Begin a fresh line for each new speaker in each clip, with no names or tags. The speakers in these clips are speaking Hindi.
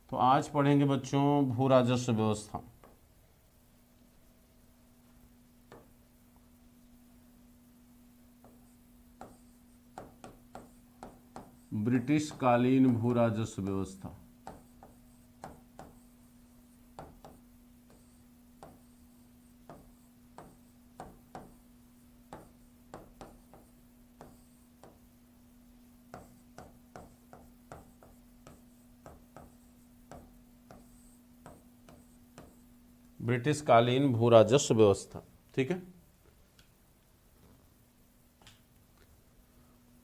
तो आज पढ़ेंगे बच्चों भू राजस्व व्यवस्था। ब्रिटिश कालीन भू राजस्व व्यवस्था। ब्रिटिश कालीन भू राजस्व व्यवस्था। ठीक है,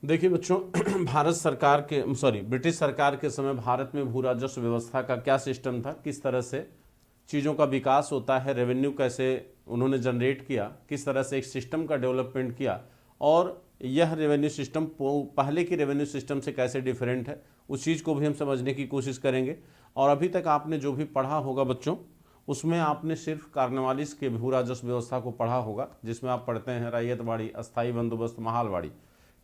देखिए बच्चों भारत सरकार के ब्रिटिश सरकार के समय भारत में भू राजस्व व्यवस्था का क्या सिस्टम था, किस तरह से चीज़ों का विकास होता है, रेवेन्यू कैसे उन्होंने जनरेट किया, किस तरह से एक सिस्टम का डेवलपमेंट किया और यह रेवेन्यू सिस्टम पहले की रेवेन्यू सिस्टम से कैसे डिफरेंट है, उस चीज़ को भी हम समझने की कोशिश करेंगे। और अभी तक आपने जो भी पढ़ा होगा बच्चों, उसमें आपने सिर्फ कार्नवालिस के भू राजस्व व्यवस्था को पढ़ा होगा, जिसमें आप पढ़ते हैं रैयतवाड़ी, अस्थायी बंदोबस्त, महालवाड़ी।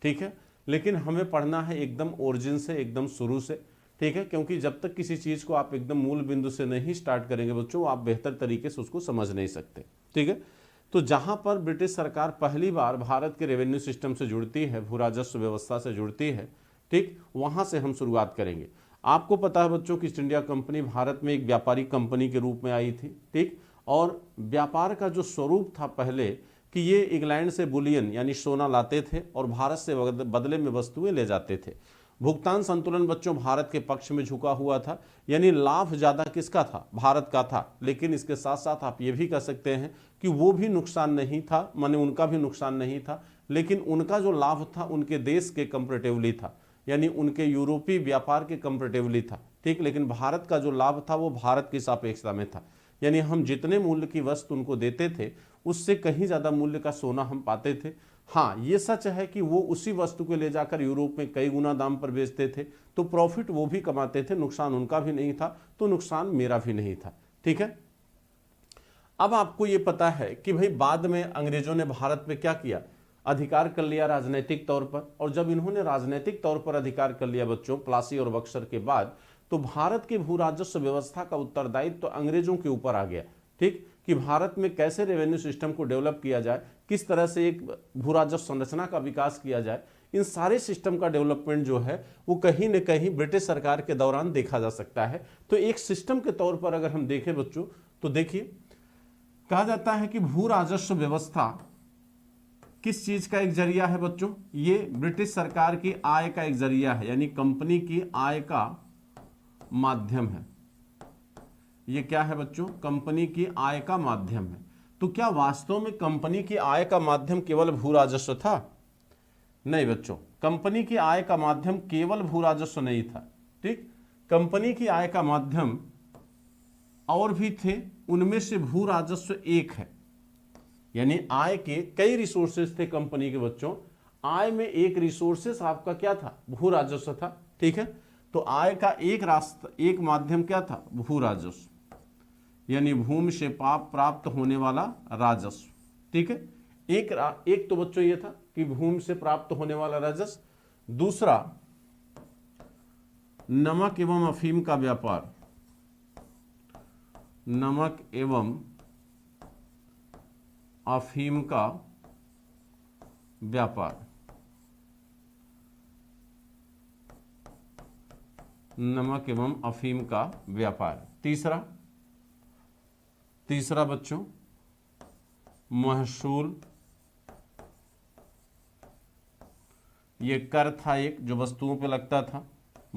ठीक है, लेकिन हमें पढ़ना है एकदम ओरिजिन से, एकदम शुरू से। ठीक है, क्योंकि जब तक किसी चीज़ को आप एकदम मूल बिंदु से नहीं स्टार्ट करेंगे बच्चों, आप बेहतर तरीके से उसको समझ नहीं सकते। ठीक है, तो जहाँ पर ब्रिटिश सरकार पहली बार भारत के रेवेन्यू सिस्टम से जुड़ती है, भू राजस्व व्यवस्था से जुड़ती है, ठीक, वहाँ से हम शुरुआत करेंगे। आपको पता है बच्चों कि ईस्ट इंडिया कंपनी भारत में एक व्यापारिक कंपनी के रूप में आई थी। ठीक, और व्यापार का जो स्वरूप था पहले कि ये इंग्लैंड से बुलियन यानी सोना लाते थे और भारत से बदले में वस्तुएं ले जाते थे। भुगतान संतुलन बच्चों भारत के पक्ष में झुका हुआ था, यानी लाभ ज़्यादा किसका था, भारत का था। लेकिन इसके साथ साथ आप ये भी कह सकते हैं कि वो भी नुकसान नहीं था, माने उनका भी नुकसान नहीं था, लेकिन उनका जो लाभ था उनके देश के कंपेरेटिवली था, यानी उनके यूरोपीय व्यापार के कंपेरेटिवली था। ठीक, लेकिन भारत का जो लाभ था वो भारत की सापेक्षता में था, यानी हम जितने मूल्य की वस्तु उनको देते थे उससे कहीं ज़्यादा मूल्य का सोना हम पाते थे। हाँ, ये सच है कि वो उसी वस्तु को ले जाकर यूरोप में कई गुना दाम पर बेचते थे, तो प्रॉफिट वो भी कमाते थे, नुकसान उनका भी नहीं था, तो नुकसान मेरा भी नहीं था। ठीक है, अब आपको ये पता है कि भाई बाद में अंग्रेजों ने भारत पे क्या किया, अधिकार कर लिया राजनीतिक तौर पर। और जब इन्होंने राजनीतिक तौर पर अधिकार कर लिया बच्चों प्लासी और बक्सर के बाद, तो भारत की भू राजस्व व्यवस्था का उत्तरदायित्व तो अंग्रेजों के ऊपर आ गया। ठीक, कि भारत में कैसे रेवेन्यू सिस्टम को डेवलप किया जाए, किस तरह से एक भू राजस्व संरचना का विकास किया जाए, इन सारे सिस्टम का डेवलपमेंट जो है वो कहीं न कहीं ब्रिटिश सरकार के दौरान देखा जा सकता है। तो एक सिस्टम के तौर पर अगर हम देखें बच्चों, तो देखिए कहा जाता है कि भू राजस्व व्यवस्था किस चीज का एक जरिया है बच्चों, ये ब्रिटिश सरकार की आय का एक जरिया है, यानी कंपनी की आय का माध्यम है। ये क्या है बच्चों, कंपनी की आय का माध्यम है। तो क्या वास्तव में कंपनी की आय का माध्यम केवल भू राजस्व था? नहीं बच्चों, कंपनी की आय का माध्यम केवल भू राजस्व नहीं था। ठीक, कंपनी की आय का माध्यम और भी थे, उनमें से भू राजस्व एक है। यानी आय के कई रिसोर्सेज थे कंपनी के बच्चों, आय में एक रिसोर्सेस आपका क्या था, भू राजस्व था। ठीक है, तो आय का एक रास्ता, एक माध्यम क्या था, भू राजस्व, यानी भूमि से प्राप्त होने वाला राजस्व। ठीक है, एक तो बच्चों ये था कि भूमि से प्राप्त होने वाला राजस्व। दूसरा, नमक एवं अफीम का व्यापार, नमक एवं अफीम का व्यापार, नमक एवं अफीम का व्यापार। तीसरा बच्चों, महसूल, ये कर था एक जो वस्तुओं पे लगता था,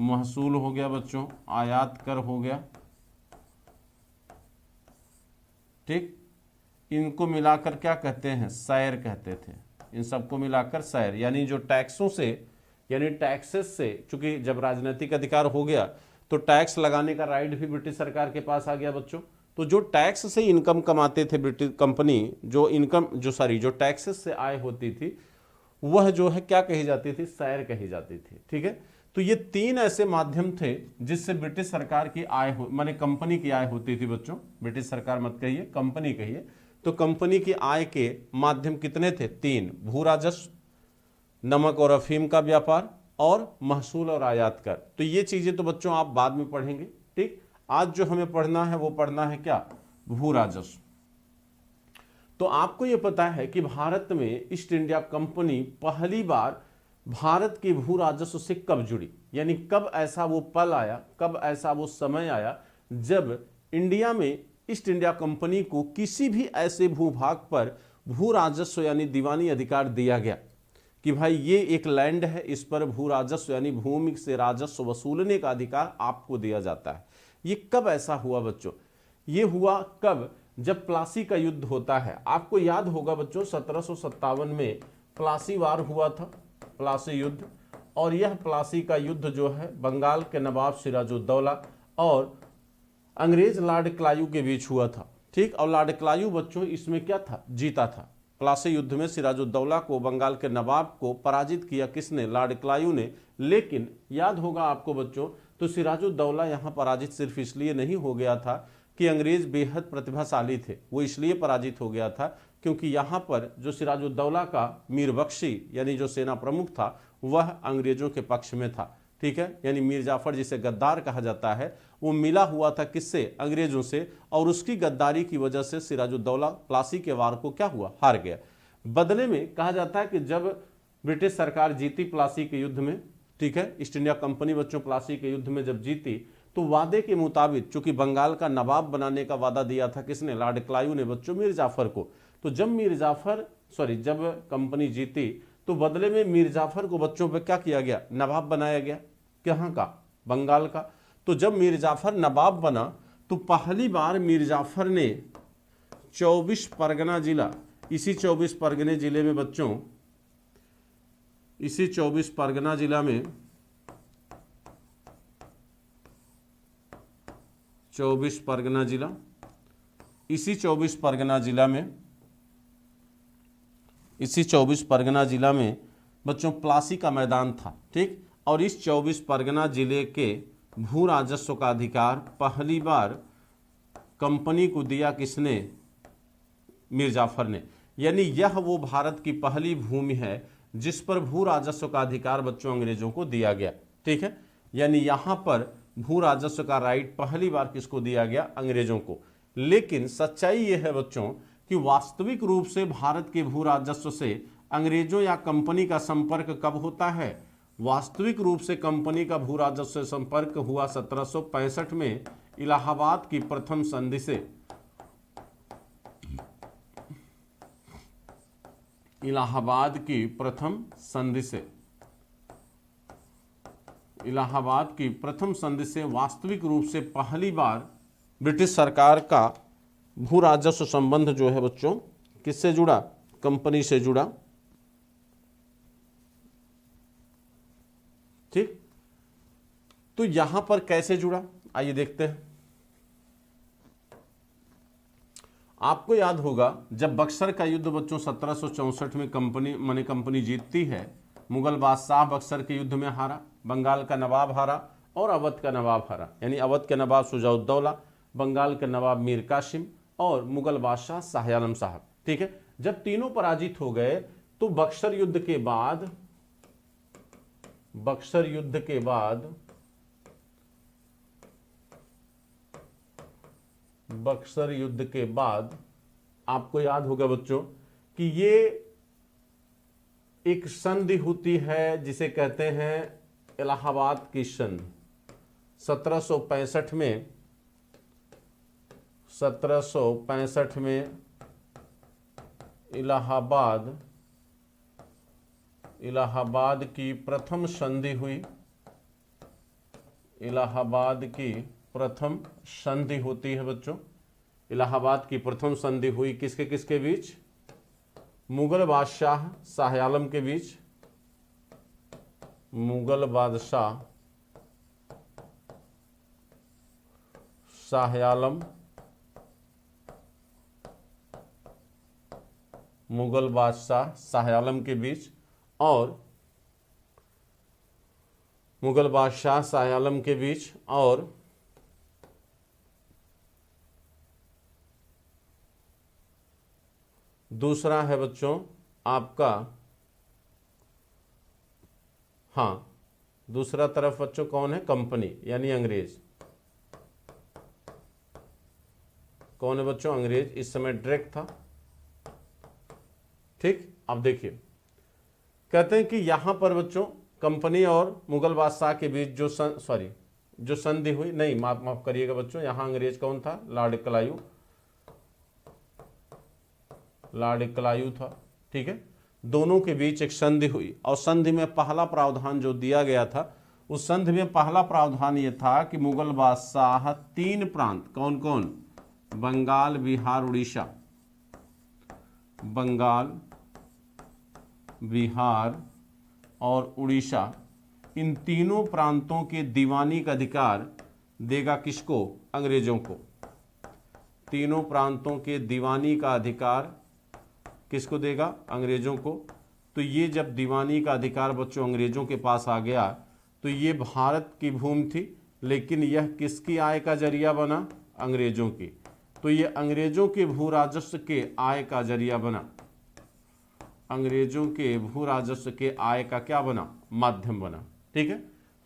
महसूल हो गया बच्चों, आयात कर हो गया। ठीक, इनको मिलाकर क्या कहते हैं, सैर कहते थे। इन सबको मिलाकर सैर, यानी जो टैक्सों से, यानी टैक्सेस से, चूंकि जब राजनीतिक अधिकार हो गया तो टैक्स लगाने का राइट भी ब्रिटिश सरकार के पास आ गया बच्चों। तो जो टैक्स से इनकम कमाते थे ब्रिटिश कंपनी, जो टैक्सेस से आय होती थी वह जो है क्या कही जाती थी, सैर कही जाती थी। ठीक है, तो ये तीन ऐसे माध्यम थे जिससे ब्रिटिश सरकार की आय माने कंपनी की आय होती थी बच्चों। ब्रिटिश सरकार मत कहिए, कंपनी कहिए। तो कंपनी की आय के माध्यम कितने थे, तीन, भू राजस्व, नमक और अफीम का व्यापार और महसूल और आयात कर। तो ये चीजें तो बच्चों आप बाद में पढ़ेंगे। ठीक, आज जो हमें पढ़ना है वो पढ़ना है क्या, भू राजस्व। तो आपको ये पता है कि भारत में ईस्ट इंडिया कंपनी पहली बार भारत के भू राजस्व से कब जुड़ी, यानी कब ऐसा वो पल आया, कब ऐसा वो समय आया जब इंडिया में ईस्ट इंडिया कंपनी को किसी भी ऐसे भूभाग पर भू राजस्व यानी दीवानी अधिकार दिया गया कि भाई ये एक लैंड है, इस पर भू राजस्व यानी भूमि से राजस्व वसूलने का अधिकार आपको दिया जाता है। ये कब ऐसा हुआ बच्चों, ये हुआ कब, जब प्लासी का युद्ध होता है। आपको याद होगा बच्चों 1757 में प्लासी वार हुआ था, प्लासी युद्ध। और यह प्लासी का युद्ध जो है बंगाल के नवाब सिराजुद्दौला और अंग्रेज लॉर्ड क्लायू के बीच हुआ था, ठीक। और लॉर्ड क्लायू बच्चों इसमें क्या था, जीता था। प्लासी युद्ध में सिराजुद्दौला को, बंगाल के नवाब को पराजित किया किसने, लॉर्ड क्लायू ने। लेकिन याद होगा आपको बच्चों, तो सिराजुद्दौला यहाँ पराजित सिर्फ इसलिए नहीं हो गया था कि अंग्रेज बेहद प्रतिभाशाली थे, वो इसलिए पराजित हो गया था क्योंकि यहाँ पर जो सिराजुद्दौला का मीर बख्शी यानी जो सेना प्रमुख था वह अंग्रेजों के पक्ष में था, ठीक है। यानी मीर जाफर जिसे गद्दार कहा जाता है, वो मिला हुआ था किससे, अंग्रेजों से। और उसकी गद्दारी की वजह से सिराजुद्दौला प्लासी के वार को क्या हुआ, हार गया। बदले में कहा जाता है कि जब ब्रिटिश सरकार जीती प्लासी के युद्ध में, ठीक है, ईस्ट इंडिया कंपनी बच्चों प्लासी के युद्ध में जब जीती तो वादे के मुताबिक, चूंकि बंगाल का नवाब बनाने का वादा दिया था किसने, लॉर्ड क्लायू ने बच्चों मीर जाफर को। तो जब कंपनी जीती तो बदले में मीर जाफर को बच्चों पे क्या किया गया, नवाब बनाया गया। कहाँ का, बंगाल का। तो जब मीर जाफर नवाब बना तो पहली बार मीर जाफर ने 24 परगना जिला, इसी 24 परगने जिले में बच्चों, इसी 24 परगना जिला में 24 परगना जिला, इसी 24 परगना जिला में, इसी 24 परगना जिला में बच्चों प्लासी का मैदान था, ठीक। और इस 24 परगना जिले के भू राजस्व का अधिकार पहली बार कंपनी को दिया किसने, मीर जाफर ने। यानी यह वो भारत की पहली भूमि है जिस पर भू राजस्व का अधिकार बच्चों अंग्रेजों को दिया गया, ठीक है। यानी यहाँ पर भू राजस्व का राइट पहली बार किसको दिया गया, अंग्रेजों को। लेकिन सच्चाई यह है बच्चों कि वास्तविक रूप से भारत के भू राजस्व से अंग्रेजों या कंपनी का संपर्क कब होता है, वास्तविक रूप से कंपनी का भू राजस्व से संपर्क हुआ 1765 में इलाहाबाद की प्रथम संधि से। इलाहाबाद की प्रथम संधि से, इलाहाबाद की प्रथम संधि से वास्तविक रूप से पहली बार ब्रिटिश सरकार का भू राजस्व संबंध जो है बच्चों किससे जुड़ा, कंपनी से जुड़ा, ठीक। तो यहां पर कैसे जुड़ा, आइए देखते हैं। आपको याद होगा जब बक्सर का युद्ध बच्चों 1764 में कंपनी जीतती है, मुगल बादशाह बक्सर के युद्ध में हारा, बंगाल का नवाब हारा और अवध का नवाब हारा। यानी अवध के नवाब शुजाउद्दौला, बंगाल के नवाब मीर कासिम और मुगल बादशाह शाह आलम साहब, ठीक है। जब तीनों पराजित हो गए तो बक्सर युद्ध के बाद आपको याद होगा बच्चों कि ये एक संधि होती है जिसे कहते हैं इलाहाबाद की संधि। 1765 में इलाहाबाद की प्रथम संधि हुई। इलाहाबाद की प्रथम संधि होती है बच्चों। इलाहाबाद की प्रथम संधि हुई किसके किसके बीच, मुगल बादशाह शाह आलम के बीच, मुगल बादशाह शाह आलम, मुगल बादशाह शाह आलम के बीच और मुगल बादशाह शाह आलम के बीच और दूसरा है बच्चों आपका, हाँ दूसरा तरफ बच्चों कौन है, कंपनी यानी अंग्रेज। कौन है बच्चों? अंग्रेज इस समय डायरेक्ट था। ठीक, अब देखिए कहते हैं कि यहां पर बच्चों कंपनी और मुगल बादशाह के बीच जो संधि हुई, नहीं माफ करिएगा बच्चों, यहां अंग्रेज कौन था? लॉर्ड क्लाइव, लॉर्ड क्लाइव था। ठीक है, दोनों के बीच एक संधि हुई और संधि में पहला प्रावधान जो दिया गया था, उस संधि में पहला प्रावधान यह था कि मुगल बादशाह 3 प्रांत, कौन कौन? बंगाल, बिहार, उड़ीसा, बंगाल, बिहार और उड़ीसा, इन तीनों प्रांतों के दीवानी का अधिकार देगा किसको? अंग्रेजों को। तीनों प्रांतों के दीवानी का अधिकार किसको देगा? अंग्रेजों को। तो ये जब दीवानी का अधिकार बच्चों अंग्रेजों के पास आ गया तो ये भारत की भूमि थी, लेकिन यह किसकी आय का जरिया बना? अंग्रेजों की। तो ये अंग्रेजों के भू राजस्व के आय का जरिया बना, अंग्रेजों के भू राजस्व के आय का क्या बना? माध्यम बना। ठीक है,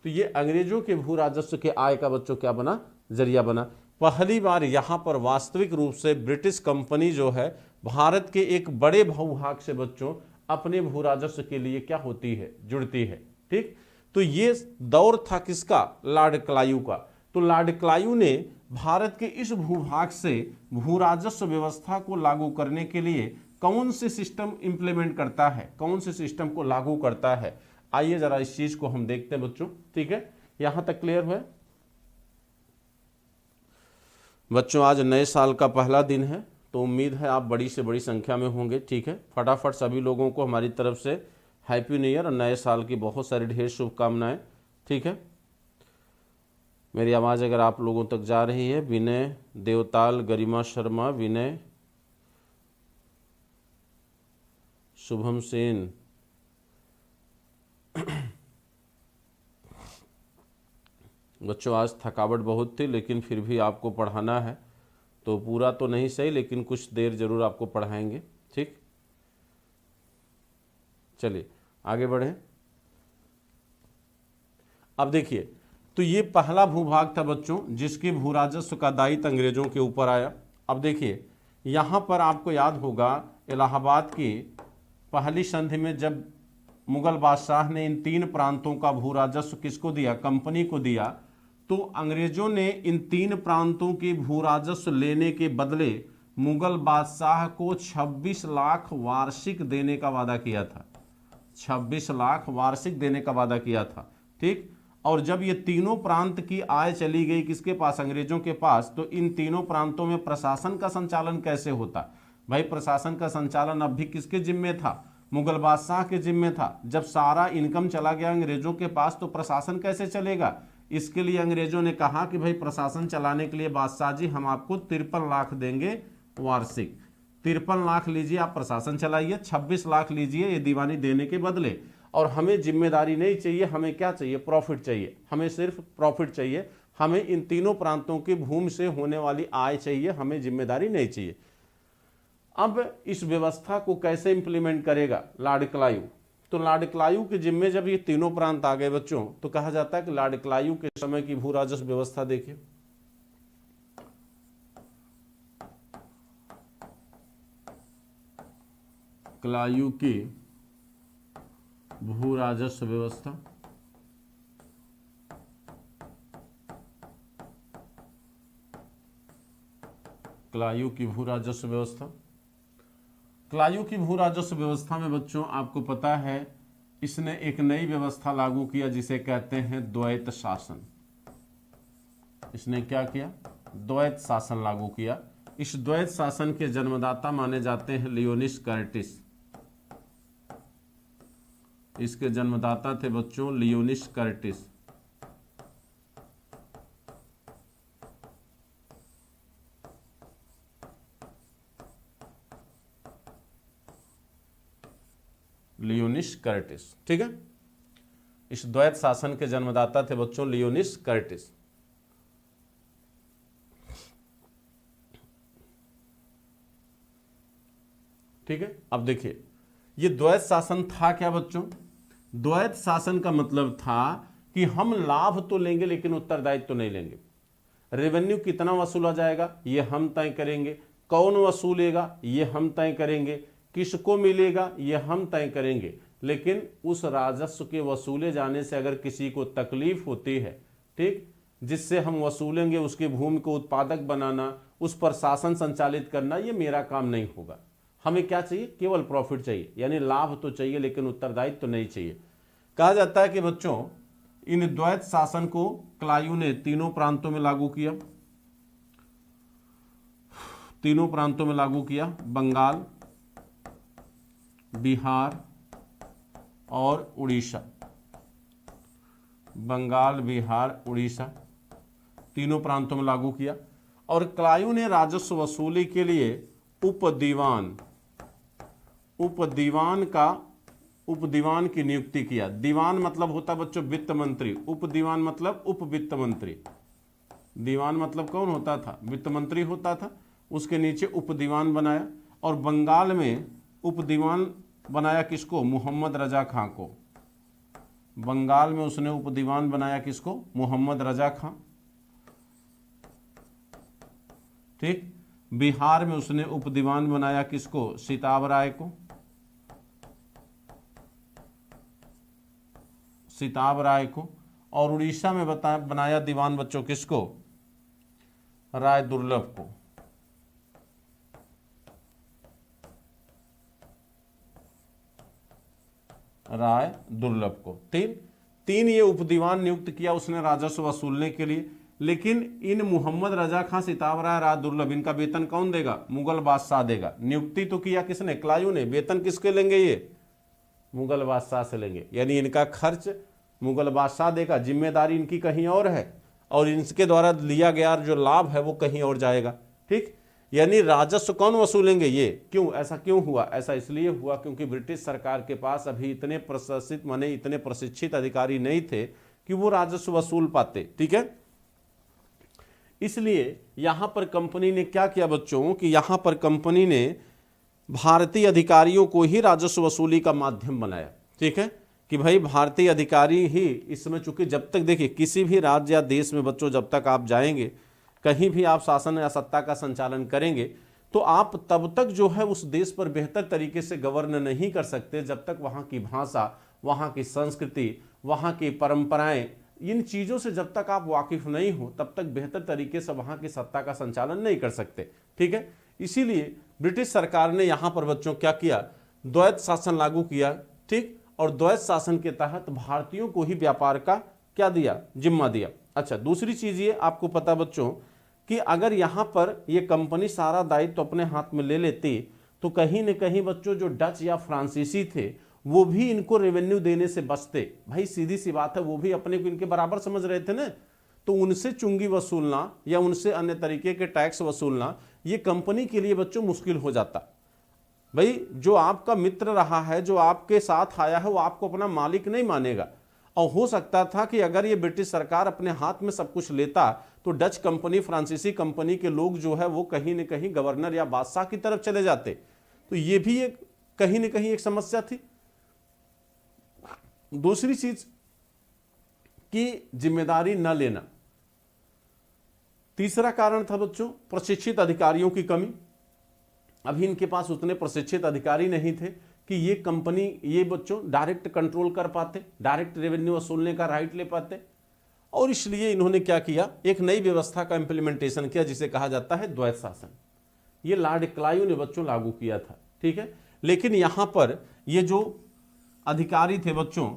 तो ये अंग्रेजों के भू राजस्व के आय का बच्चों क्या बना? जरिया बना। पहली बार यहां पर वास्तविक रूप से ब्रिटिश कंपनी जो है भारत के एक बड़े भूभाग से बच्चों अपने भू राजस्व के लिए क्या होती है? जुड़ती है। ठीक, तो ये दौर था किसका? लॉर्ड क्लाइव का। तो लॉर्ड क्लाइव ने भारत के इस भूभाग से भू राजस्व व्यवस्था को लागू करने के लिए कौन से सिस्टम इंप्लीमेंट करता है, कौन से सिस्टम को लागू करता है? आइए जरा इस चीज को हम देखते हैं बच्चों। ठीक है, यहां तक क्लियर है बच्चों? आज नए साल का पहला दिन है तो उम्मीद है आप बड़ी से बड़ी संख्या में होंगे। ठीक है, फटाफट सभी लोगों को हमारी तरफ से हैप्पी न्यू ईयर और नए साल की बहुत सारी ढेर शुभकामनाएं। ठीक है, मेरी आवाज़ अगर आप लोगों तक जा रही है, विनय देवताल, गरिमा शर्मा, विनय, शुभम सेन, बच्चों आज थकावट बहुत थी लेकिन फिर भी आपको पढ़ाना है, तो पूरा तो नहीं सही लेकिन कुछ देर जरूर आपको पढ़ाएंगे। ठीक, चलिए आगे बढ़ें। अब देखिए, तो ये पहला भूभाग था बच्चों जिसके भू राजस्व का दायित्व अंग्रेजों के ऊपर आया। अब देखिए यहां पर आपको याद होगा इलाहाबाद की पहली संधि में जब मुगल बादशाह ने इन 3 प्रांतों का भू राजस्व किसको दिया? कंपनी को दिया। तो अंग्रेजों ने इन 3 प्रांतों के भू राजस्व लेने के बदले मुगल बादशाह को 26 लाख वार्षिक देने का वादा किया था। 26 लाख वार्षिक देने का वादा किया था। ठीक, और जब ये तीनों प्रांत की आय चली गई किसके पास? अंग्रेजों के पास। तो इन तीनों प्रांतों में प्रशासन का संचालन कैसे होता? भाई प्रशासन का संचालन अब भी किसके जिम्मे था? मुगल बादशाह के जिम्मे था। जब सारा इनकम चला गया अंग्रेजों के पास तो प्रशासन कैसे चलेगा? इसके लिए अंग्रेजों ने कहा कि भाई प्रशासन चलाने के लिए बादशाह जी हम आपको 53 लाख देंगे वार्षिक। 53 लाख लीजिए, आप प्रशासन चलाइए, 26 लाख लीजिए ये दीवानी देने के बदले, और हमें जिम्मेदारी नहीं चाहिए, हमें क्या चाहिए? प्रॉफिट चाहिए, हमें सिर्फ प्रॉफिट चाहिए, हमें इन तीनों प्रांतों की भूमि से होने वाली आय चाहिए, हमें जिम्मेदारी नहीं चाहिए। अब इस व्यवस्था को कैसे इंप्लीमेंट करेगा लॉर्ड क्लाइव? तो लॉर्ड क्लाइव के जिम्मे जब ये तीनों प्रांत आ गए बच्चों तो कहा जाता है कि लॉर्ड क्लाइव के समय की भू राजस्व व्यवस्था देखिए। क्लाइव की भू राजस्व व्यवस्था, क्लाइव की भू राजस्व व्यवस्था, क्लाइव की भू राजस्व व्यवस्था में बच्चों आपको पता है इसने एक नई व्यवस्था लागू किया जिसे कहते हैं द्वैत शासन। इसने क्या किया? द्वैत शासन लागू किया। इस द्वैत शासन के जन्मदाता माने जाते हैं लियोनिस कर्टिस। इसके जन्मदाता थे बच्चों लियोनिस कर्टिस। लियोनिस कर्टिस। ठीक है, इस द्वैत शासन के जन्मदाता थे बच्चों लियोनिस कर्टिस। ठीक है, अब देखिए ये द्वैत शासन था क्या बच्चों? द्वैत शासन का मतलब था कि हम लाभ तो लेंगे लेकिन उत्तरदायित्व तो नहीं लेंगे। रेवेन्यू कितना वसूला जाएगा ये हम तय करेंगे, कौन वसूलेगा ये हम तय करेंगे, किसको मिलेगा ये हम तय करेंगे। लेकिन उस राजस्व के वसूले जाने से अगर किसी को तकलीफ होती है, ठीक, जिससे हम वसूलेंगे उसकी भूमि को उत्पादक बनाना, उस पर शासन संचालित करना, ये मेरा काम नहीं होगा। हमें क्या चाहिए? केवल प्रॉफिट चाहिए, यानी लाभ तो चाहिए लेकिन उत्तरदायित्व तो नहीं चाहिए। कहा जाता है कि बच्चों इन द्वैत शासन को क्लायू ने तीनों प्रांतों में लागू किया, तीनों प्रांतों में लागू किया, बंगाल, बिहार और उड़ीसा। बंगाल, बिहार, उड़ीसा तीनों प्रांतों में लागू किया। और क्लायू ने राजस्व वसूली के लिए उपदीवान की नियुक्ति किया। दीवान मतलब होता बच्चों वित्त मंत्री, उपदीवान मतलब उप वित्त मंत्री। दीवान मतलब कौन होता था? वित्त मंत्री होता था, उसके नीचे उपदीवान बनाया। और बंगाल में उपदीवान बनाया किसको? मोहम्मद रजा खां को। बंगाल में उसने उपदीवान बनाया किसको? मोहम्मद रजा खां, ठीक। बिहार में उसने उपदीवान बनाया किसको? सीताब राय को, सीताब राय को। और उड़ीसा में बनाया दीवान बच्चों किसको? राय दुर्लभ को। राय दुर्लभ को। तीन ये उपदीवान नियुक्त किया उसने राजस्व वसूलने के लिए। लेकिन इन मोहम्मद रजा खां, सिताब राय, राय दुर्लभ, इनका वेतन कौन देगा? मुगल बादशाह देगा। नियुक्ति तो किया किसने? क्लायू ने। वेतन किसके लेंगे? ये मुगल बादशाह से लेंगे, यानी इनका खर्च मुगल बादशाह देगा, जिम्मेदारी इनकी कहीं और है, और इनके द्वारा लिया गया जो लाभ है वो कहीं और जाएगा, ठीक। यानी राजस्व कौन वसूलेंगे? ये। क्यों? ऐसा क्यों हुआ? ऐसा इसलिए हुआ क्योंकि ब्रिटिश सरकार के पास अभी इतने प्रशासित माने इतने प्रशिक्षित अधिकारी नहीं थे कि वो राजस्व वसूल पाते, ठीक है। इसलिए यहां पर कंपनी ने क्या किया बच्चों कि यहां पर कंपनी ने भारतीय अधिकारियों को ही राजस्व वसूली का माध्यम बनाया, ठीक है, कि भाई भारतीय अधिकारी ही इसमें, चूंकि जब तक देखिए किसी भी राज्य या देश में बच्चों जब तक आप जाएंगे, कहीं भी आप शासन या सत्ता का संचालन करेंगे, तो आप तब तक जो है उस देश पर बेहतर तरीके से गवर्न नहीं कर सकते जब तक वहाँ की भाषा, वहाँ की संस्कृति, वहाँ की परंपराएं, इन चीज़ों से जब तक आप वाकिफ नहीं हो तब तक बेहतर तरीके से वहाँ की सत्ता का संचालन नहीं कर सकते, ठीक है। इसीलिए ब्रिटिश सरकार ने यहाँ पर बच्चों क्या किया? द्वैत शासन लागू किया, ठीक। और द्वैत शासन के तहत भारतीयों को ही व्यापार का क्या दिया? जिम्मा दिया। अच्छा, दूसरी चीज़ ये आपको पता बच्चों कि अगर यहाँ पर ये कंपनी सारा दायित्व तो अपने हाथ में ले लेती तो कहीं न कहीं बच्चों जो डच या फ्रांसीसी थे वो भी इनको रेवेन्यू देने से बचते। भाई सीधी सी बात है, वो भी अपने को इनके बराबर समझ रहे थे ना, तो उनसे चुंगी वसूलना या उनसे अन्य तरीके के टैक्स वसूलना ये कंपनी के लिए बच्चों मुश्किल हो जाता। भाई जो आपका मित्र रहा है, जो आपके साथ आया है, वो आपको अपना मालिक नहीं मानेगा। और हो सकता था कि अगर ये ब्रिटिश सरकार अपने हाथ में सब कुछ लेता तो डच कंपनी, फ्रांसीसी कंपनी के लोग जो है वो कहीं न कहीं गवर्नर या बादशाह की तरफ चले जाते। तो ये भी एक कहीं न कहीं एक समस्या थी। दूसरी चीज कि जिम्मेदारी न लेना। तीसरा कारण था बच्चों प्रशिक्षित अधिकारियों की कमी। अभी इनके पास उतने प्रशिक्षित अधिकारी नहीं थे कि ये कंपनी, ये बच्चों डायरेक्ट कंट्रोल कर पाते, डायरेक्ट रेवेन्यू वसूलने का राइट ले पाते। और इसलिए इन्होंने क्या किया? एक नई व्यवस्था का इंप्लीमेंटेशन किया जिसे कहा जाता है द्वैत शासन। ये लॉर्ड क्लायू ने बच्चों लागू किया था, ठीक है। लेकिन यहां पर ये जो अधिकारी थे बच्चों,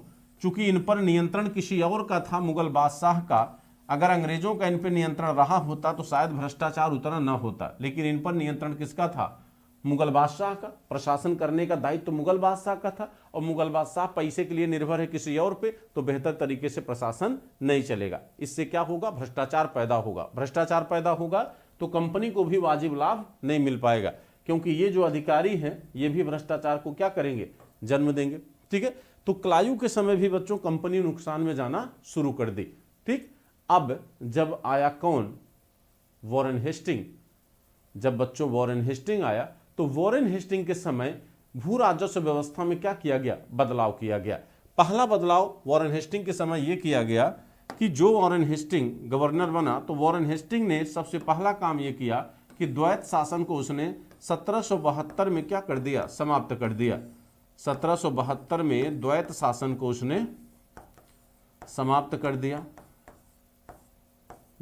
चूंकि इन पर नियंत्रण किसी और का था, मुगल बादशाह का, अगर अंग्रेजों का इन पर नियंत्रण रहा होता तो शायद भ्रष्टाचार उतना न होता। लेकिन इन पर नियंत्रण किसका था? मुगल बादशाह का। प्रशासन करने का दायित्व तो मुगल बादशाह का था, और मुगल बादशाह पैसे के लिए निर्भर है किसी और पे, तो बेहतर तरीके से प्रशासन नहीं चलेगा। इससे क्या होगा? भ्रष्टाचार पैदा होगा। भ्रष्टाचार पैदा होगा तो कंपनी को भी वाजिब लाभ नहीं मिल पाएगा, क्योंकि ये जो अधिकारी हैं ये भी भ्रष्टाचार को क्या करेंगे? जन्म देंगे, ठीक है। तो क्लायू के समय भी बच्चों कंपनी नुकसान में जाना शुरू कर दी, ठीक। अब जब आया कौन? Warren Hasting. जब बच्चों वॉरेन हेस्टिंग आया तो वॉरेन हेस्टिंग के समय भू राजस्व व्यवस्था में क्या किया गया? बदलाव किया गया। पहला बदलाव वॉरेन हेस्टिंग के समय यह किया गया कि जो वॉरेन हेस्टिंग गवर्नर बना तो वॉरेन हेस्टिंग ने सबसे पहला काम ये किया कि द्वैत शासन को उसने 1772 में क्या कर दिया, समाप्त कर दिया। 1772 में द्वैत शासन को उसने समाप्त कर दिया।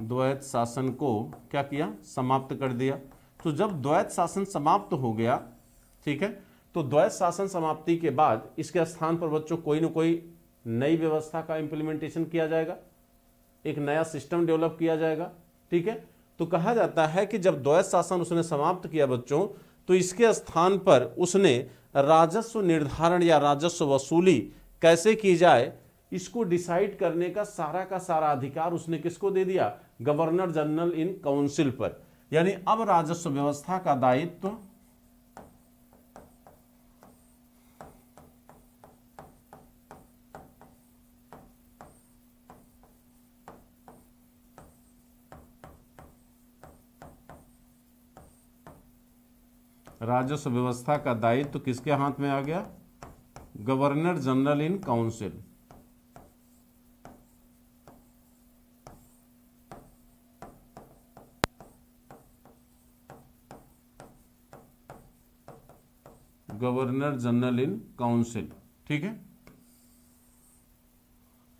द्वैत शासन को क्या किया, समाप्त कर दिया। तो जब द्वैत शासन समाप्त हो गया, ठीक है, तो द्वैत शासन समाप्ति के बाद इसके स्थान पर बच्चों कोई ना कोई नई व्यवस्था का इंप्लीमेंटेशन किया जाएगा, एक नया सिस्टम डेवलप किया जाएगा। ठीक है, तो कहा जाता है कि जब द्वैत शासन उसने समाप्त किया बच्चों, तो इसके स्थान पर उसने राजस्व निर्धारण या राजस्व वसूली कैसे की जाए, इसको डिसाइड करने का सारा अधिकार उसने किसको दे दिया, गवर्नर जनरल इन काउंसिल पर। यानी अब राजस्व व्यवस्था का दायित्व राजस्व व्यवस्था का दायित्व किसके हाथ में आ गया, governor general in council. Governor general in council, ठीक है।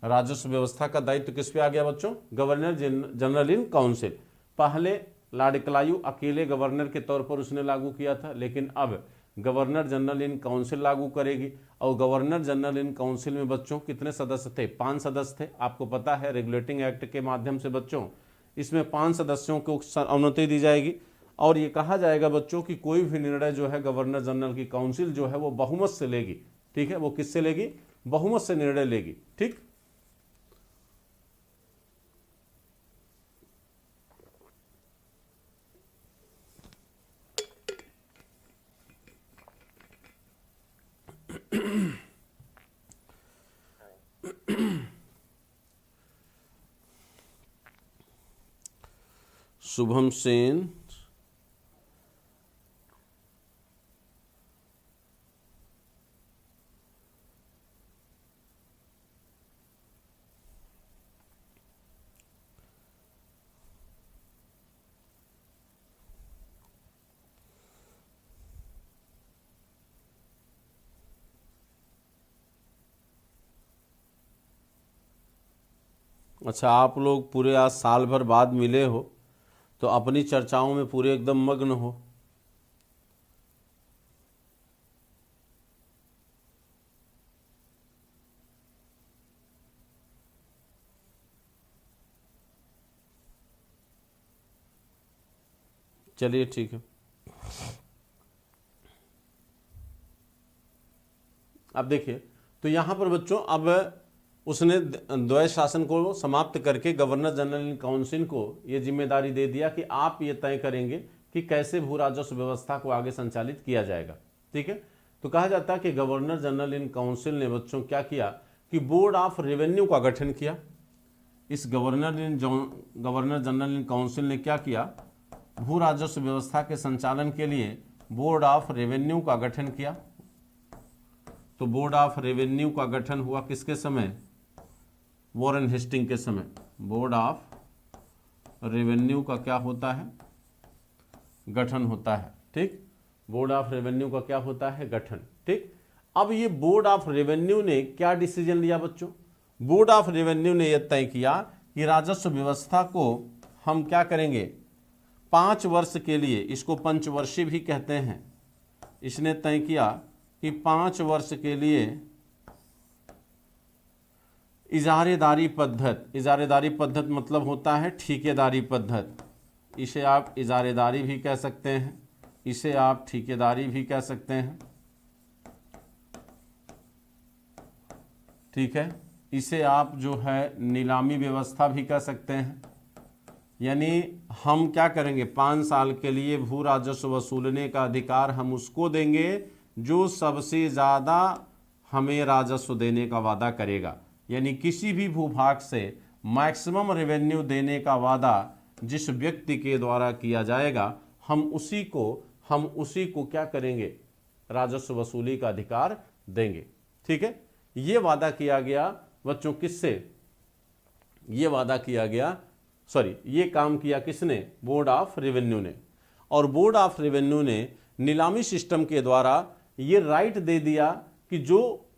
राजस्व व्यवस्था का दायित्व किस पे आ गया बच्चों, गवर्नर जनरल इन काउंसिल। पहले लॉर्ड क्लाइव अकेले गवर्नर के तौर पर उसने लागू किया था, लेकिन अब गवर्नर जनरल इन काउंसिल लागू करेगी। और गवर्नर जनरल इन काउंसिल में बच्चों कितने सदस्य थे, 5 सदस्य थे। आपको पता है रेगुलेटिंग एक्ट के माध्यम से बच्चों इसमें 5 सदस्यों को अनुमति दी जाएगी। और ये कहा जाएगा बच्चों कि कोई भी निर्णय जो है गवर्नर जनरल की काउंसिल जो है वो बहुमत से लेगी। ठीक है, वो किससे लेगी, बहुमत से निर्णय लेगी। ठीक, शुभम सेन, अच्छा आप लोग पूरे आज साल भर बाद मिले हो तो अपनी चर्चाओं में पूरे एकदम मग्न हो। चलिए ठीक है, अब देखिए तो यहां पर बच्चों अब उसने द्वैत शासन को समाप्त करके गवर्नर जनरल इन काउंसिल को ये जिम्मेदारी दे दिया कि आप ये तय करेंगे कि कैसे भू राजस्व व्यवस्था को आगे संचालित किया जाएगा। ठीक है, तो कहा जाता है कि गवर्नर जनरल इन काउंसिल ने बच्चों क्या किया कि बोर्ड ऑफ रेवेन्यू का गठन किया। इस गवर्नर जनरल इन काउंसिल ने क्या किया, भू राजस्व व्यवस्था के संचालन के लिए बोर्ड ऑफ रेवेन्यू का गठन किया। तो बोर्ड ऑफ रेवेन्यू का गठन हुआ किसके समय, वॉरेन हेस्टिंग के समय। बोर्ड ऑफ रेवेन्यू का क्या होता है, गठन होता है। ठीक, बोर्ड ऑफ रेवेन्यू का क्या होता है, गठन। ठीक, अब ये बोर्ड ऑफ रेवेन्यू ने क्या डिसीजन लिया बच्चों, बोर्ड ऑफ रेवेन्यू ने यह तय किया कि राजस्व व्यवस्था को हम क्या करेंगे, 5 वर्ष के लिए, इसको पंचवर्षीय भी कहते हैं, इसने तय किया कि 5 वर्ष के लिए इजारेदारी पद्धत, इजारेदारी पद्धत मतलब होता है ठेकेदारी पद्धत, इसे आप इजारेदारी भी कह सकते हैं, इसे आप ठेकेदारी भी कह सकते हैं। ठीक है, इसे आप जो है नीलामी व्यवस्था भी कह सकते हैं। यानी हम क्या करेंगे, 5 साल के लिए भू राजस्व वसूलने का अधिकार हम उसको देंगे जो सबसे ज़्यादा हमें राजस्व देने का वादा करेगा। यानी किसी भी भूभाग से मैक्सिमम रेवेन्यू देने का वादा जिस व्यक्ति के द्वारा किया जाएगा, हम उसी को क्या करेंगे, राजस्व वसूली का अधिकार देंगे। ठीक है, ये वादा किया गया बच्चों किससे, ये वादा किया गया, ये काम किया किसने? बोर्ड ऑफ रेवेन्यू ने। और बोर्ड ऑफ रेवेन्यू ने नीलामी सिस्टम के द्वारा ये राइट दे दिया कि जो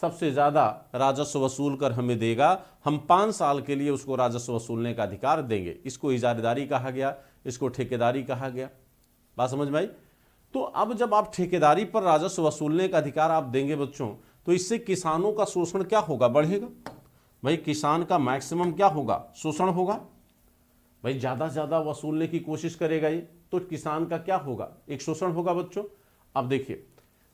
सबसे ज़्यादा राजस्व वसूल कर हमें देगा, हम 5 साल के लिए उसको राजस्व वसूलने का अधिकार देंगे। इसको इजारेदारी कहा गया, इसको ठेकेदारी कहा गया। बात समझ में आई? तो अब जब आप ठेकेदारी पर राजस्व वसूलने का अधिकार आप देंगे बच्चों, तो इससे किसानों का शोषण क्या होगा? बढ़ेगा। भाई किसान का मैक्सिमम क्या होगा? शोषण होगा। भाई ज़्यादा से ज़्यादा वसूलने की कोशिश करेगा ये, तो किसान का क्या होगा? एक शोषण होगा बच्चों। अब देखिए,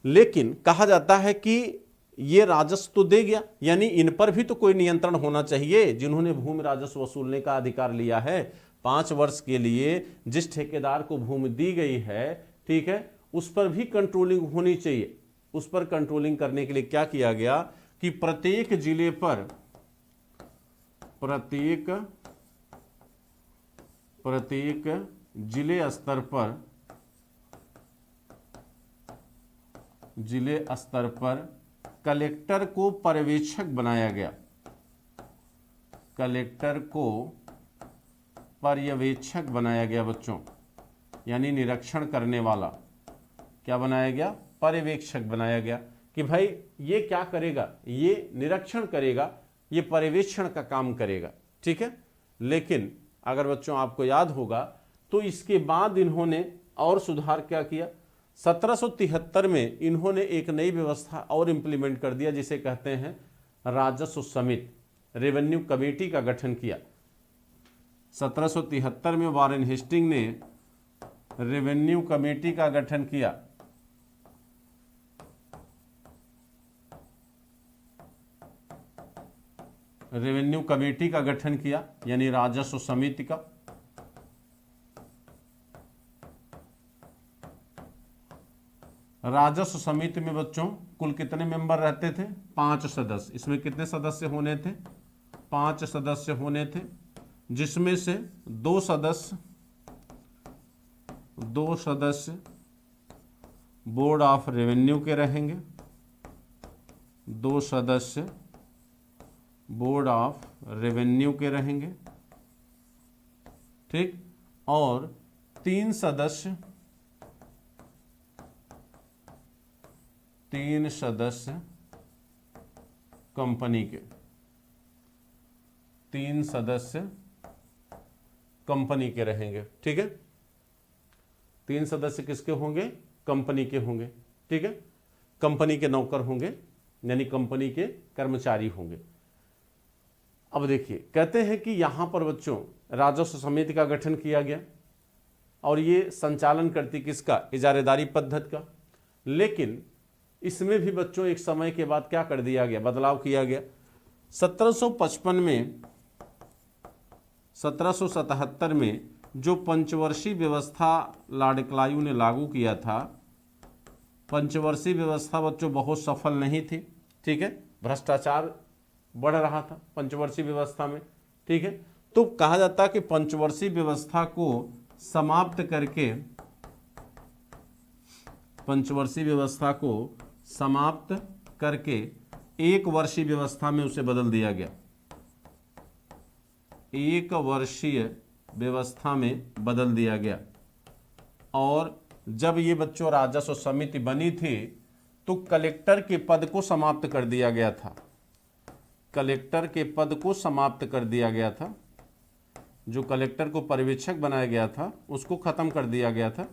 लेकिन कहा जाता है कि ये राजस्व तो दे गया, यानी इन पर भी तो कोई नियंत्रण होना चाहिए। जिन्होंने भूमि राजस्व वसूलने का अधिकार लिया है 5 वर्ष के लिए, जिस ठेकेदार को भूमि दी गई है, ठीक है, उस पर भी कंट्रोलिंग होनी चाहिए। उस पर कंट्रोलिंग करने के लिए क्या किया गया कि प्रत्येक जिले पर, प्रत्येक जिले स्तर पर कलेक्टर को पर्यवेक्षक बनाया गया। कलेक्टर को पर्यवेक्षक बनाया गया बच्चों, यानी निरीक्षण करने वाला। क्या बनाया गया? पर्यवेक्षक बनाया गया कि भाई ये क्या करेगा? ये निरीक्षण करेगा, ये पर्यवेक्षण का काम करेगा, ठीक है। लेकिन अगर बच्चों आपको याद होगा तो इसके बाद इन्होंने और सुधार क्या किया? 1773 में इन्होंने एक नई व्यवस्था और इंप्लीमेंट कर दिया, जिसे कहते हैं राजस्व समिति, रेवेन्यू कमेटी का गठन किया। 1773 में वॉरेन हेस्टिंग ने रेवेन्यू कमेटी का गठन किया। रेवेन्यू कमेटी का गठन किया, यानी राजस्व समिति का। राजस्व समिति में बच्चों कुल कितने मेंबर रहते थे? 5 सदस्य। इसमें कितने सदस्य होने थे? 5 सदस्य होने थे, जिसमें से 2 सदस्य बोर्ड ऑफ रेवेन्यू के रहेंगे, 2 सदस्य बोर्ड ऑफ रेवेन्यू के रहेंगे, ठीक, और 3 सदस्य कंपनी के। 3 सदस्य कंपनी के रहेंगे, ठीक है। 3 सदस्य किसके होंगे? कंपनी के होंगे, ठीक है। कंपनी के नौकर होंगे, यानी कंपनी के कर्मचारी होंगे। अब देखिए, कहते हैं कि यहां पर बच्चों राजस्व समिति का गठन किया गया और ये संचालन करती किसका? इजारेदारी पद्धति का। लेकिन इसमें भी बच्चों एक समय के बाद क्या कर दिया गया? बदलाव किया गया। 1755 में, 1777 में जो पंचवर्षीय व्यवस्था लॉर्ड क्लाइव ने लागू किया था, पंचवर्षीय व्यवस्था बच्चों बहुत सफल नहीं थी, ठीक है। भ्रष्टाचार बढ़ रहा था पंचवर्षीय व्यवस्था में, ठीक है। तो कहा जाता है कि पंचवर्षीय व्यवस्था को समाप्त करके, पंचवर्षीय व्यवस्था को समाप्त करके 1 वर्षीय व्यवस्था में उसे बदल दिया गया। 1 वर्षीय व्यवस्था में बदल दिया गया। और जब ये बच्चों राजस्व समिति बनी थी तो कलेक्टर के पद को समाप्त कर दिया गया था। कलेक्टर के पद को समाप्त कर दिया गया था। जो कलेक्टर को पर्यवेक्षक बनाया गया था उसको खत्म कर दिया गया था।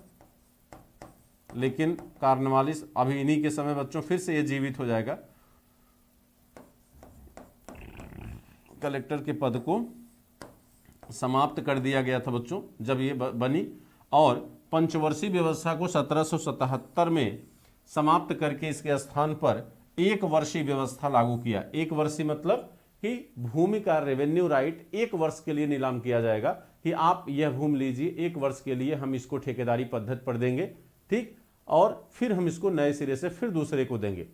लेकिन कार्नवालिस अभी इन्हीं के समय बच्चों फिर से ये जीवित हो जाएगा। कलेक्टर के पद को समाप्त कर दिया गया था बच्चों जब ये बनी, और पंचवर्षीय व्यवस्था को 1777 में समाप्त करके इसके स्थान पर 1 वर्षीय व्यवस्था लागू किया। 1 वर्षीय मतलब कि भूमि का रेवेन्यू राइट 1 वर्ष के लिए नीलाम किया जाएगा कि आप यह भूमि लीजिए, 1 वर्ष के लिए हम इसको ठेकेदारी पद्धति पर देंगे, ठीक, और फिर हम इसको नए सिरे से फिर दूसरे को देंगे।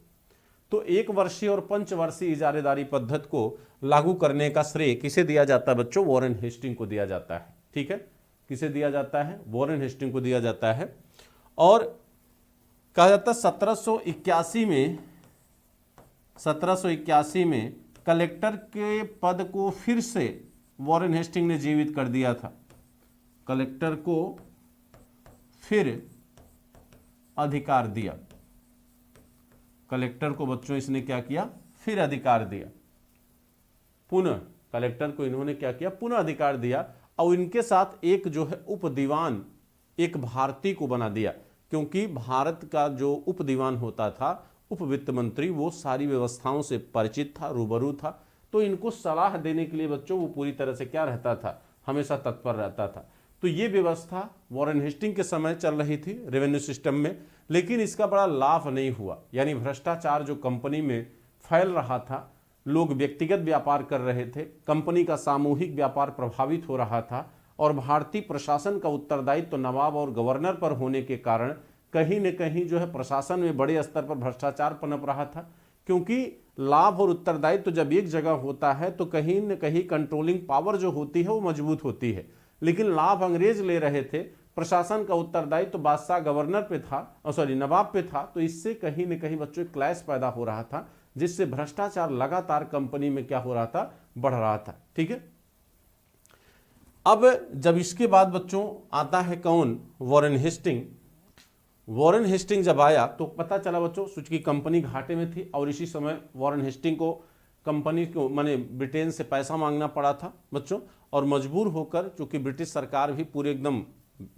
तो 1 वर्षीय और पंचवर्षीय इजारेदारी पद्धति को लागू करने का श्रेय किसे दिया जाता है बच्चों? वॉरेन हेस्टिंग को दिया जाता है, ठीक है। किसे दिया जाता है? वॉरेन हेस्टिंग को दिया जाता है। और कहा जाता है 1781 में कलेक्टर के पद को फिर से वॉरेन हेस्टिंग ने जीवित कर दिया था। कलेक्टर को फिर अधिकार दिया। कलेक्टर को बच्चों इसने क्या किया? फिर अधिकार दिया। पुनः कलेक्टर को इन्होंने क्या किया? पुनः अधिकार दिया। और इनके साथ एक जो है उप दीवान, एक भारतीय को बना दिया, क्योंकि भारत का जो उप दीवान होता था, उप वित्त मंत्री, वो सारी व्यवस्थाओं से परिचित था, रूबरू था। तो इनको सलाह देने के लिए बच्चों वो पूरी तरह से क्या रहता था? हमेशा तत्पर रहता था। तो ये व्यवस्था वॉरेन हेस्टिंग के समय चल रही थी रेवेन्यू सिस्टम में, लेकिन इसका बड़ा लाभ नहीं हुआ। यानी भ्रष्टाचार जो कंपनी में फैल रहा था, लोग व्यक्तिगत व्यापार कर रहे थे, कंपनी का सामूहिक व्यापार प्रभावित हो रहा था, और भारतीय प्रशासन का उत्तरदायित्व तो नवाब और गवर्नर पर होने के कारण कहीं न कहीं जो है प्रशासन में बड़े स्तर पर भ्रष्टाचार पनप रहा था। क्योंकि लाभ और उत्तरदायित्व तो जब एक जगह होता है तो कहीं न कहीं कंट्रोलिंग पावर जो होती है वो मजबूत होती है, लेकिन लाभ अंग्रेज ले रहे थे, प्रशासन का उत्तरदायित्व तो बादशाह गवर्नर पे था, नवाब पे था। तो इससे कहीं न कहीं बच्चों क्लैश पैदा हो रहा था, जिससे भ्रष्टाचार लगातार कंपनी में क्या हो रहा था? बढ़ रहा था। ठीक है। अब जब इसके बाद बच्चों आता है कौन? Warren Hasting. वॉरेन हेस्टिंग जब आया तो पता चला बच्चों चूंकि कंपनी घाटे में थी, और इसी समय वॉरेन हेस्टिंग को कंपनी को माने ब्रिटेन से पैसा मांगना पड़ा था बच्चों, और मजबूर होकर, चूंकि ब्रिटिश सरकार भी पूरे एकदम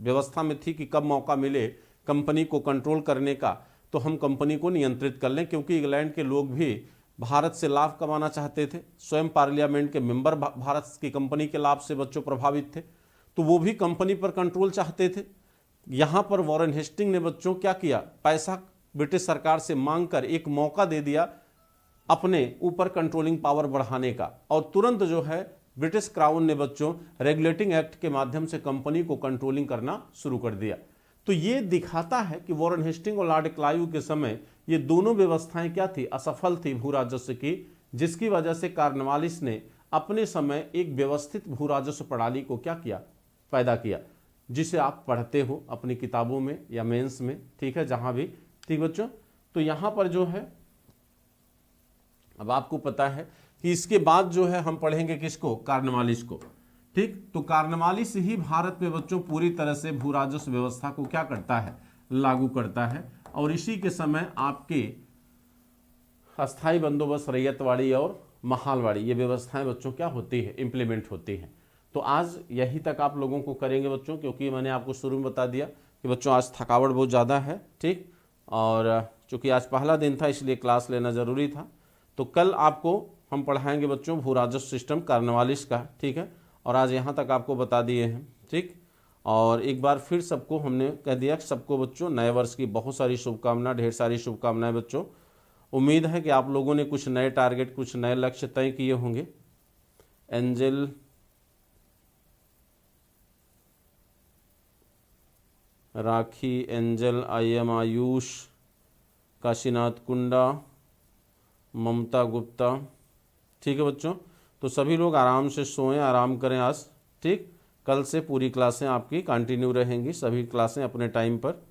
व्यवस्था में थी कि कब मौका मिले कंपनी को कंट्रोल करने का, तो हम कंपनी को नियंत्रित कर लें। क्योंकि इंग्लैंड के लोग भी भारत से लाभ कमाना चाहते थे, स्वयं पार्लियामेंट के मेंबर भारत की कंपनी के लाभ से बच्चों प्रभावित थे, तो वो भी कंपनी पर कंट्रोल चाहते थे। यहाँ पर वॉरेन हेस्टिंग ने बच्चों क्या किया? पैसा ब्रिटिश सरकार से मांगकर एक मौका दे दिया अपने ऊपर कंट्रोलिंग पावर बढ़ाने का, और तुरंत जो है ब्रिटिश क्राउन ने बच्चों रेगुलेटिंग एक्ट के माध्यम से कंपनी को कंट्रोलिंग करना शुरू कर दिया। तो ये दिखाता है कि वॉरेन हेस्टिंग और लॉर्ड क्लाइव के समय ये दोनों व्यवस्थाएं क्या थी? असफल थी भू राजस्व की, जिसकी वजह से कॉर्नवालिस ने अपने समय एक व्यवस्थित भू राजस्व प्रणाली को क्या किया? पैदा किया, जिसे आप पढ़ते हो अपनी किताबों में या मेंस में। ठीक है, जहां भी। ठीक बच्चों, तो यहां पर जो है अब आपको पता है कि इसके बाद जो है हम पढ़ेंगे किसको? कॉर्नवालिस को। ठीक, तो कॉर्नवालिस ही भारत में बच्चों पूरी तरह से भू राजस्व व्यवस्था को क्या करता है? लागू करता है। और इसी के समय आपके अस्थाई बंदोबस्त, रैयतवाड़ी और महालवाड़ी, ये व्यवस्थाएं बच्चों क्या होती है? इंप्लीमेंट होती हैं। तो आज यही तक आप लोगों को करेंगे बच्चों, क्योंकि मैंने आपको शुरू में बता दिया कि बच्चों आज थकावट बहुत ज़्यादा है। ठीक, और चूंकि आज पहला दिन था इसलिए क्लास लेना ज़रूरी था। तो कल आपको हम पढ़ाएंगे बच्चों भू राजस्व सिस्टम कॉर्नवालिस का। ठीक है, और आज यहाँ तक आपको बता दिए हैं। ठीक, और एक बार फिर सबको हमने कह दिया कि सबको बच्चों नए वर्ष की बहुत सारी शुभकामनाएं, ढेर सारी शुभकामनाएं बच्चों। उम्मीद है कि आप लोगों ने कुछ नए टारगेट, कुछ नए लक्ष्य तय किए होंगे। एंजल, राखी, एंजल, IM, आयुष, काशीनाथ कुंडा, ममता गुप्ता। ठीक है बच्चों, तो सभी लोग आराम से सोएं, आराम करें आज। ठीक, कल से पूरी क्लासें आपकी कंटिन्यू रहेंगी, सभी क्लासें अपने टाइम पर।